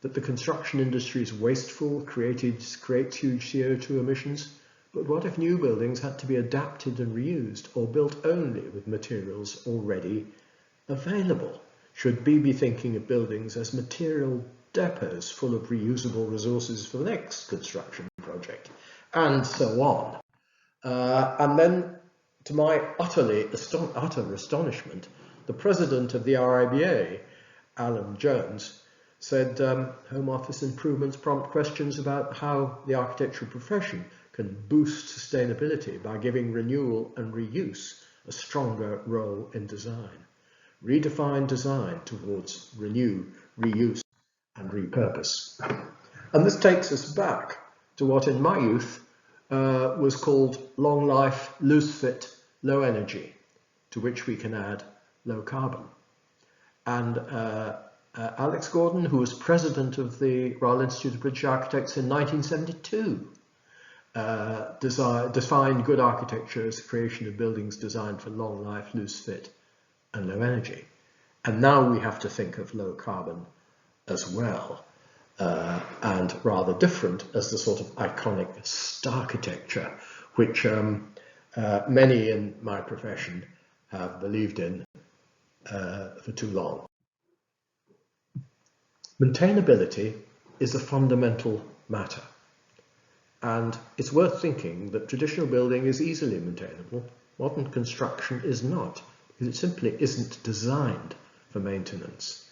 that the construction industry is wasteful, creates huge CO2 emissions, but what if new buildings had to be adapted and reused, or built only with materials already available? Should we be thinking of buildings as material depots full of reusable resources for the next construction project, and so on? And then, to my utter astonishment, the president of the RIBA, Alan Jones, said Home Office improvements prompt questions about how the architectural profession can boost sustainability by giving renewal and reuse a stronger role in design. Redefine design towards renew, reuse and repurpose. And this takes us back to what in my youth was called long life, loose fit, low energy, to which we can add low carbon. And Alex Gordon, who was president of the Royal Institute of British Architects in 1972, defined good architecture as the creation of buildings designed for long life, loose fit and low energy. And now we have to think of low carbon as well, and rather different as the sort of iconic starchitecture, which many in my profession have believed in for too long. Maintainability is a fundamental matter, and it's worth thinking that traditional building is easily maintainable. Modern construction is not, because it simply isn't designed for maintenance.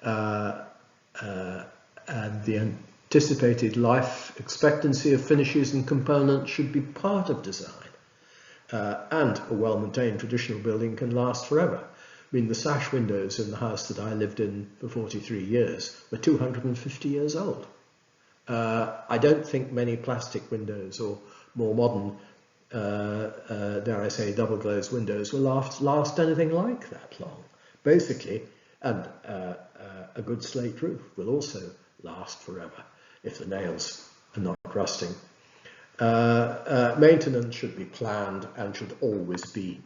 And the anticipated life expectancy of finishes and components should be part of design. And a well-maintained traditional building can last forever. I mean, the sash windows in the house that I lived in for 43 years were 250 years old. I don't think many plastic windows or more modern, dare I say, double glazed windows will last anything like that long. Basically, and a good slate roof will also last forever if the nails are not rusting. Maintenance should be planned and should always be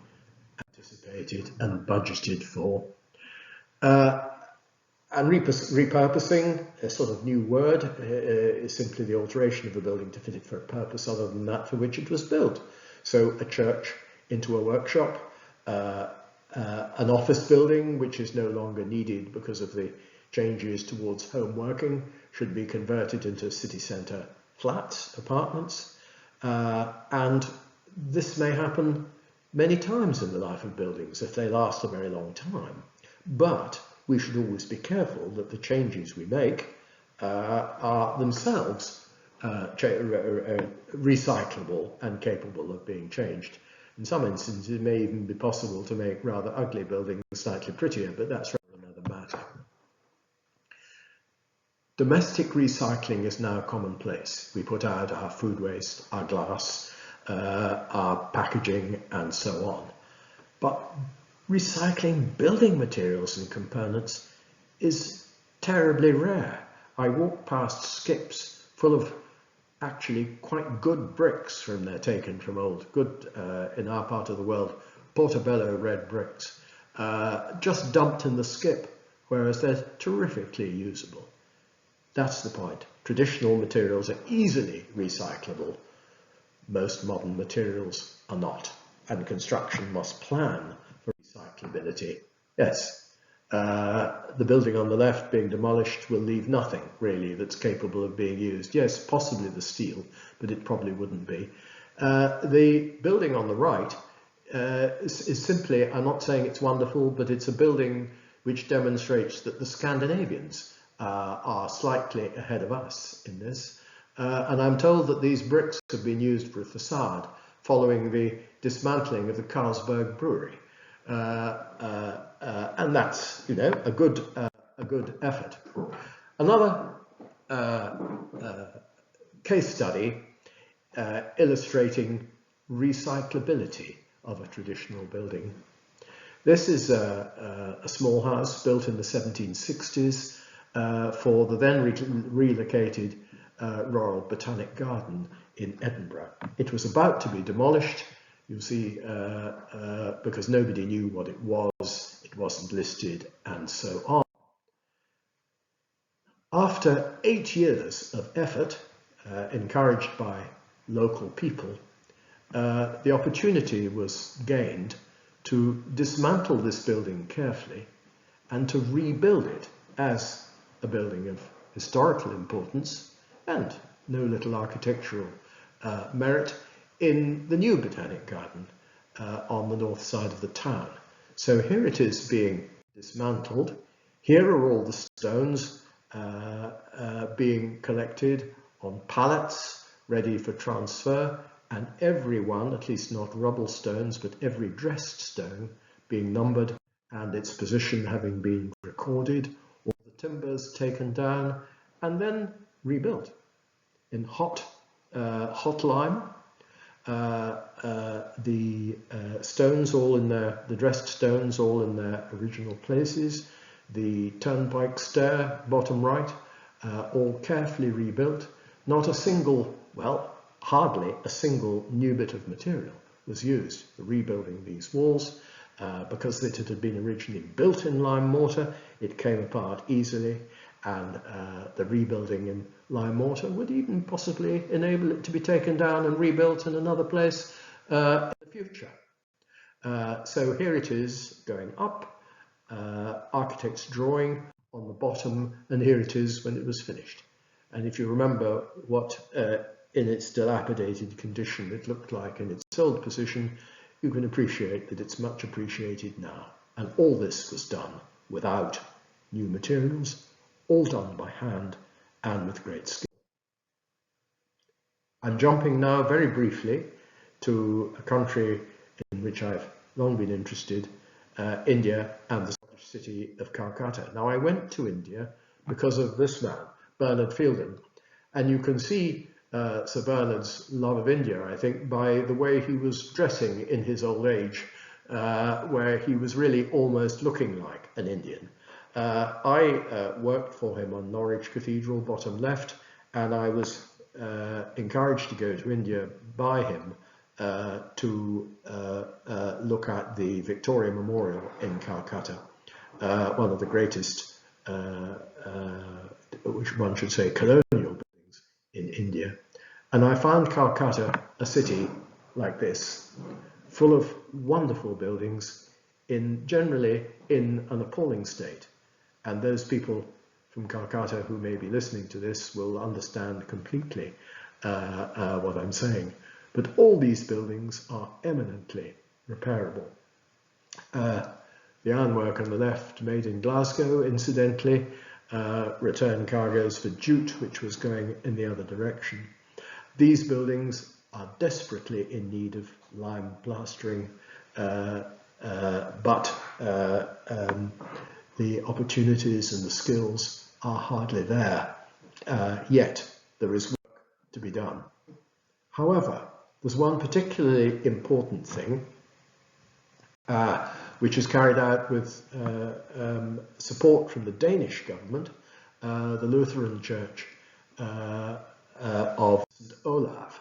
anticipated and budgeted for. And repurposing, a sort of new word, is simply the alteration of a building to fit it for a purpose other than that for which it was built. So a church into a workshop, an office building which is no longer needed because of the changes towards home working should be converted into city centre flats, apartments, and this may happen many times in the life of buildings if they last a very long time. But we should always be careful that the changes we make are themselves recyclable and capable of being changed. In some instances, it may even be possible to make rather ugly buildings slightly prettier, but that's rather another matter. Domestic recycling is now commonplace. We put out our food waste, our glass, our packaging, and so on. But recycling building materials and components is terribly rare. I walk past skips full of actually quite good bricks from they're taken from old, good in our part of the world, Portobello red bricks, just dumped in the skip, whereas they're terrifically usable. That's the point. Traditional materials are easily recyclable. Most modern materials are not, and construction must plan for recyclability. Yes, the building on the left being demolished will leave nothing really that's capable of being used. Yes, possibly the steel, but it probably wouldn't be. The building on the right is simply, I'm not saying it's wonderful, but it's a building which demonstrates that the Scandinavians are slightly ahead of us in this. And I'm told that these bricks have been used for a facade following the dismantling of the Carlsberg brewery. And that's, you know, a good effort. Another case study illustrating recyclability of a traditional building. This is a small house built in the 1760s for the then relocated Royal Botanic Garden in Edinburgh. It was about to be demolished, you'll see, because nobody knew what it wasn't listed, and so on. After 8 years of effort, encouraged by local people, the opportunity was gained to dismantle this building carefully and to rebuild it as a building of historical importance and no little architectural merit in the new Botanic Garden on the north side of the town. So here it is being dismantled. Here are all the stones being collected on pallets ready for transfer, and every one, at least not rubble stones, but every dressed stone being numbered and its position having been recorded, all the timbers taken down and then rebuilt in hot lime. The stones all in the dressed stones all in their original places. The turnpike stair, bottom right, all carefully rebuilt. Not a single, well, hardly a single new bit of material was used for rebuilding these walls. Because it had been originally built in lime mortar, it came apart easily, and the rebuilding in lime mortar would even possibly enable it to be taken down and rebuilt in another place in the future. So here it is going up, architect's drawing on the bottom, and here it is when it was finished. And if you remember what in its dilapidated condition it looked like in its old position, you can appreciate that it's much appreciated now. And all this was done without new materials, all done by hand and with great skill. I'm jumping now very briefly to a country in which I've long been interested, India and the city of Calcutta. Now I went to India because of this man, Bernard Fielden, and you can see Sir Bernard's love of India, I think, by the way he was dressing in his old age, where he was really almost looking like an Indian. I worked for him on Norwich Cathedral, bottom left, and I was encouraged to go to India by him to look at the Victoria Memorial in Calcutta, one of the greatest, which one should say, colonial buildings in India. And I found Calcutta a city like this, full of wonderful buildings, generally in an appalling state. And those people from Calcutta who may be listening to this will understand completely what I'm saying. But all these buildings are eminently repairable. The ironwork on the left, made in Glasgow, incidentally, return cargoes for jute, which was going in the other direction. These buildings are desperately in need of lime plastering, but the opportunities and the skills are hardly there. yet there is work to be done. However, there's one particularly important thing which is carried out with support from the Danish government, the Lutheran Church of St. Olav.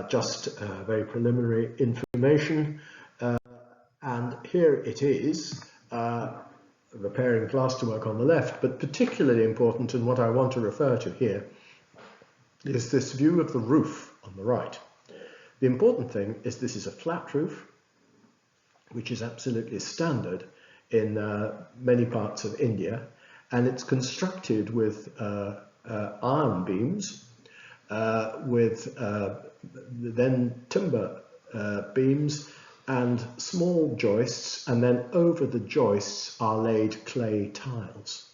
Just very preliminary information, and here it is, repairing plasterwork on the left, but particularly important, and what I want to refer to here is this view of the roof on the right. The important thing is this is a flat roof, which is absolutely standard in many parts of India, and it's constructed with iron beams, with then timber beams and small joists, and then over the joists are laid clay tiles.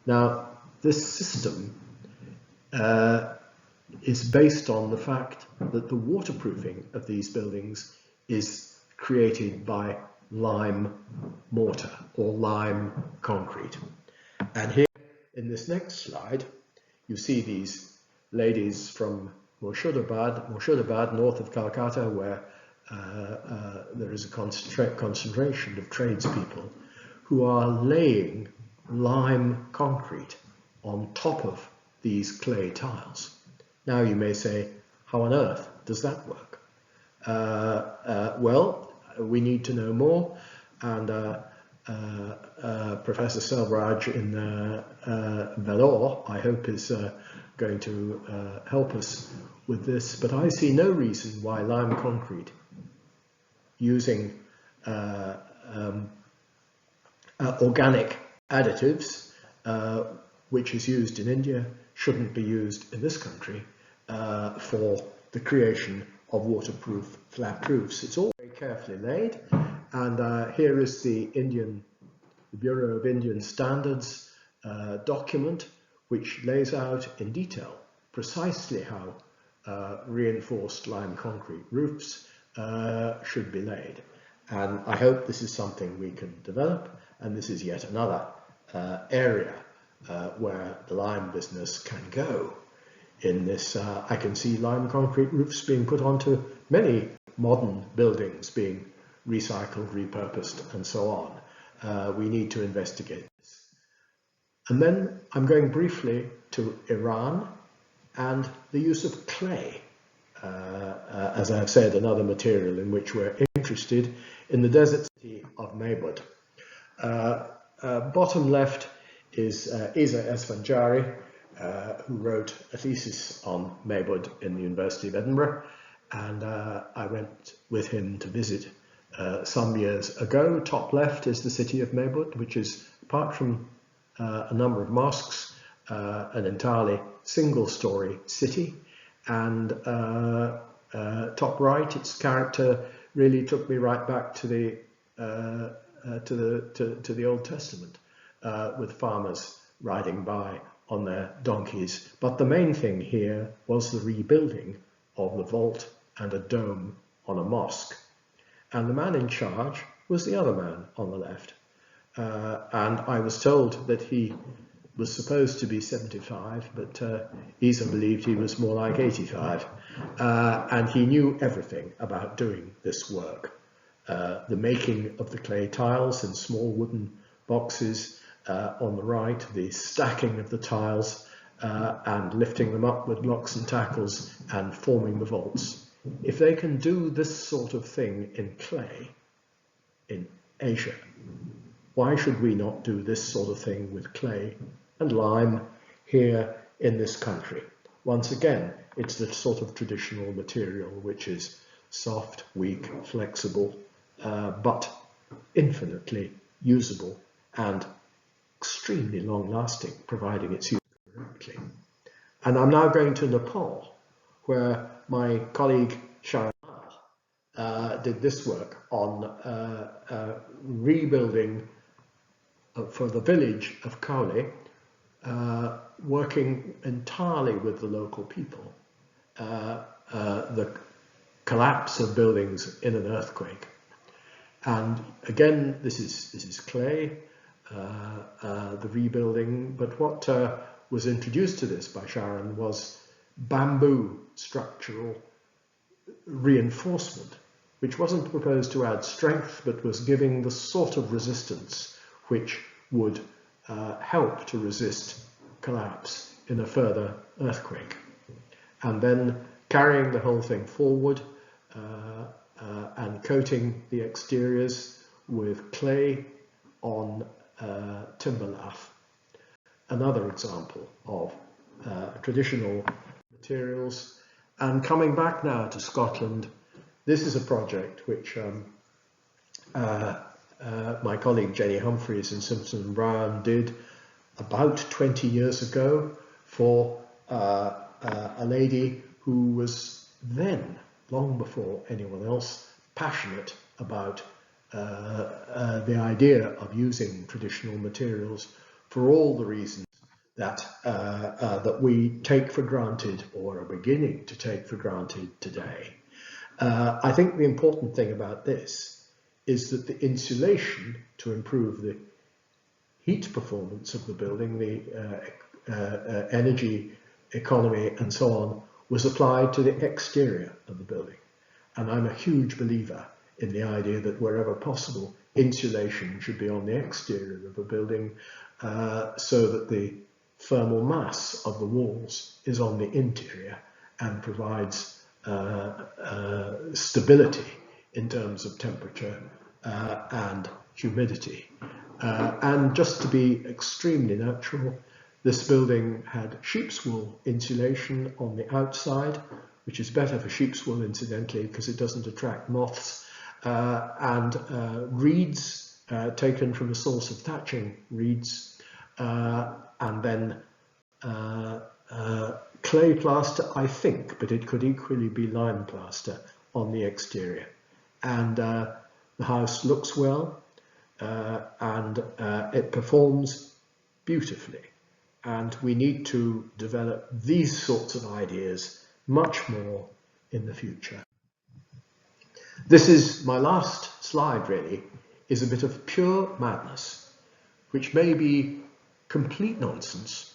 Now, this system is based on the fact that the waterproofing of these buildings is created by lime mortar or lime concrete. And here in this next slide, you see these ladies from Murshidabad, north of Calcutta, where there is a concentration of tradespeople who are laying lime concrete on top of these clay tiles. Now you may say, how on earth does that work? Well, we need to know more, and Professor Selvaraj in Vellore, I hope, is going to help us with this, but I see no reason why lime concrete using organic additives, which is used in India, shouldn't be used in this country for the creation of waterproof flat roofs. It's all very carefully laid, and here is the Bureau of Indian Standards document, which lays out in detail precisely how reinforced lime concrete roofs should be laid. And I hope this is something we can develop, and this is yet another area where the lime business can go. In this, I can see lime concrete roofs being put onto many modern buildings, being recycled, repurposed, and so on. We need to investigate this. And then I'm going briefly to Iran and the use of clay. As I've said, another material in which we're interested, in the desert city of Mabud. Bottom left is Isa Esfanjari, who wrote a thesis on Mabud in the University of Edinburgh, and I went with him to visit some years ago. Top left is the city of Mabud, which is, apart from a number of mosques, an entirely single-story city, and top right, its character really took me right back to the Old Testament, with farmers riding by on their donkeys. But the main thing here was the rebuilding of the vault and a dome on a mosque. And the man in charge was the other man on the left. And I was told that he was supposed to be 75, but Isa believed he was more like 85. And he knew everything about doing this work. The making of the clay tiles in small wooden boxes on the right, the stacking of the tiles and lifting them up with blocks and tackles and forming the vaults. If they can do this sort of thing in clay in Asia, why should we not do this sort of thing with clay and lime here in this country? Once again, it's the sort of traditional material which is soft, weak, flexible, but infinitely usable and extremely long-lasting, providing it's used correctly. And I'm now going to Nepal, where my colleague Sharon did this work on rebuilding for the village of Kauli, working entirely with the local people, the collapse of buildings in an earthquake. And again, this is clay, the rebuilding, but was introduced to this by Sharon was bamboo structural reinforcement, which wasn't proposed to add strength, but was giving the sort of resistance which would help to resist collapse in a further earthquake. And then carrying the whole thing forward and coating the exteriors with clay on timber lath. Another example of traditional materials. And coming back now to Scotland, this is a project which my colleague Jenny Humphreys and Simpson and Brown did about 20 years ago for a lady who was then, long before anyone else, passionate about the idea of using traditional materials for all the reasons that that we take for granted or are beginning to take for granted today. I think the important thing about this is that the insulation to improve the heat performance of the building, the energy economy and so on, was applied to the exterior of the building. And I'm a huge believer in the idea that wherever possible, insulation should be on the exterior of a building so that the thermal mass of the walls is on the interior and provides stability in terms of temperature and humidity. And just to be extremely natural, this building had sheep's wool insulation on the outside, which is better for sheep's wool, incidentally, because it doesn't attract moths, and reeds taken from a source of thatching reeds, and then clay plaster, I think, but it could equally be lime plaster on the exterior. And the house looks well, and it performs beautifully. And we need to develop these sorts of ideas much more in the future. This is my last slide, really, is a bit of pure madness, which may be complete nonsense,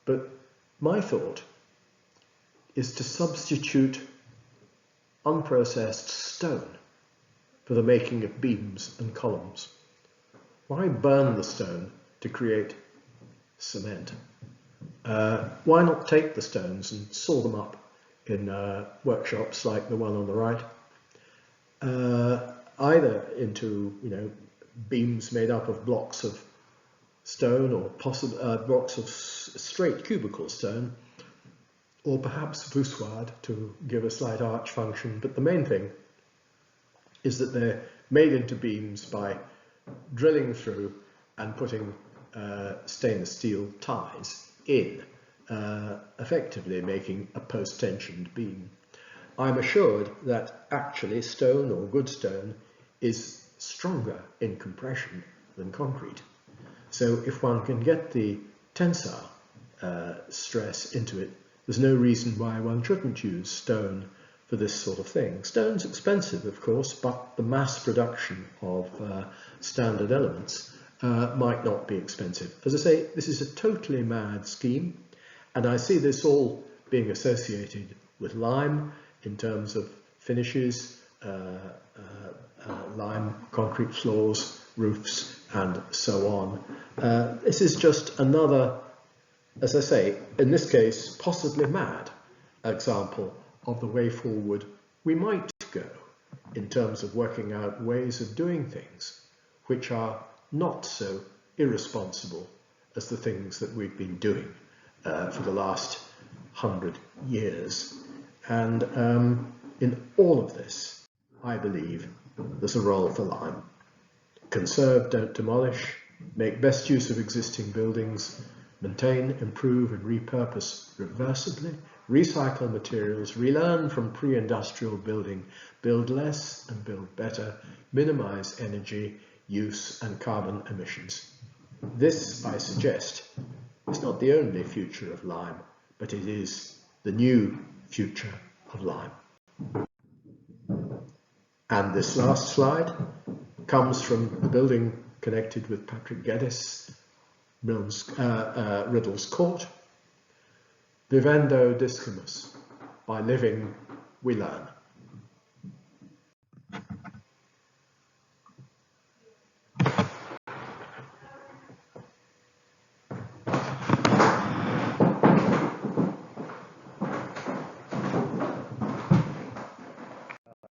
but my thought is to substitute unprocessed stone for the making of beams and columns. Why burn the stone to create cement? Why not take the stones and saw them up in workshops like the one on the right, either into beams made up of blocks of stone or blocks of straight cubical stone, or perhaps voussoired to give a slight arch function. But the main thing is that they're made into beams by drilling through and putting stainless steel ties in, effectively making a post-tensioned beam. I'm assured that actually stone, or good stone, is stronger in compression than concrete. So if one can get the tensile stress into it, there's no reason why one shouldn't use stone for this sort of thing. Stone's expensive, of course, but the mass production of standard elements might not be expensive. As I say, this is a totally mad scheme, and I see this all being associated with lime in terms of finishes, lime, concrete floors, roofs, and so on. This is just another, as I say, in this case, possibly mad example of the way forward we might go in terms of working out ways of doing things which are not so irresponsible as the things that we've been doing for the last 100 years. And in all of this, I believe there's a role for lime. Conserve, don't demolish, make best use of existing buildings, maintain, improve and repurpose reversibly, recycle materials, relearn from pre-industrial building, build less and build better, minimize energy use and carbon emissions. This, I suggest, is not the only future of lime, but it is the new future of lime. And this last slide comes from the building connected with Patrick Geddes, Riddle's Court. Vivendo discimus, by living we learn.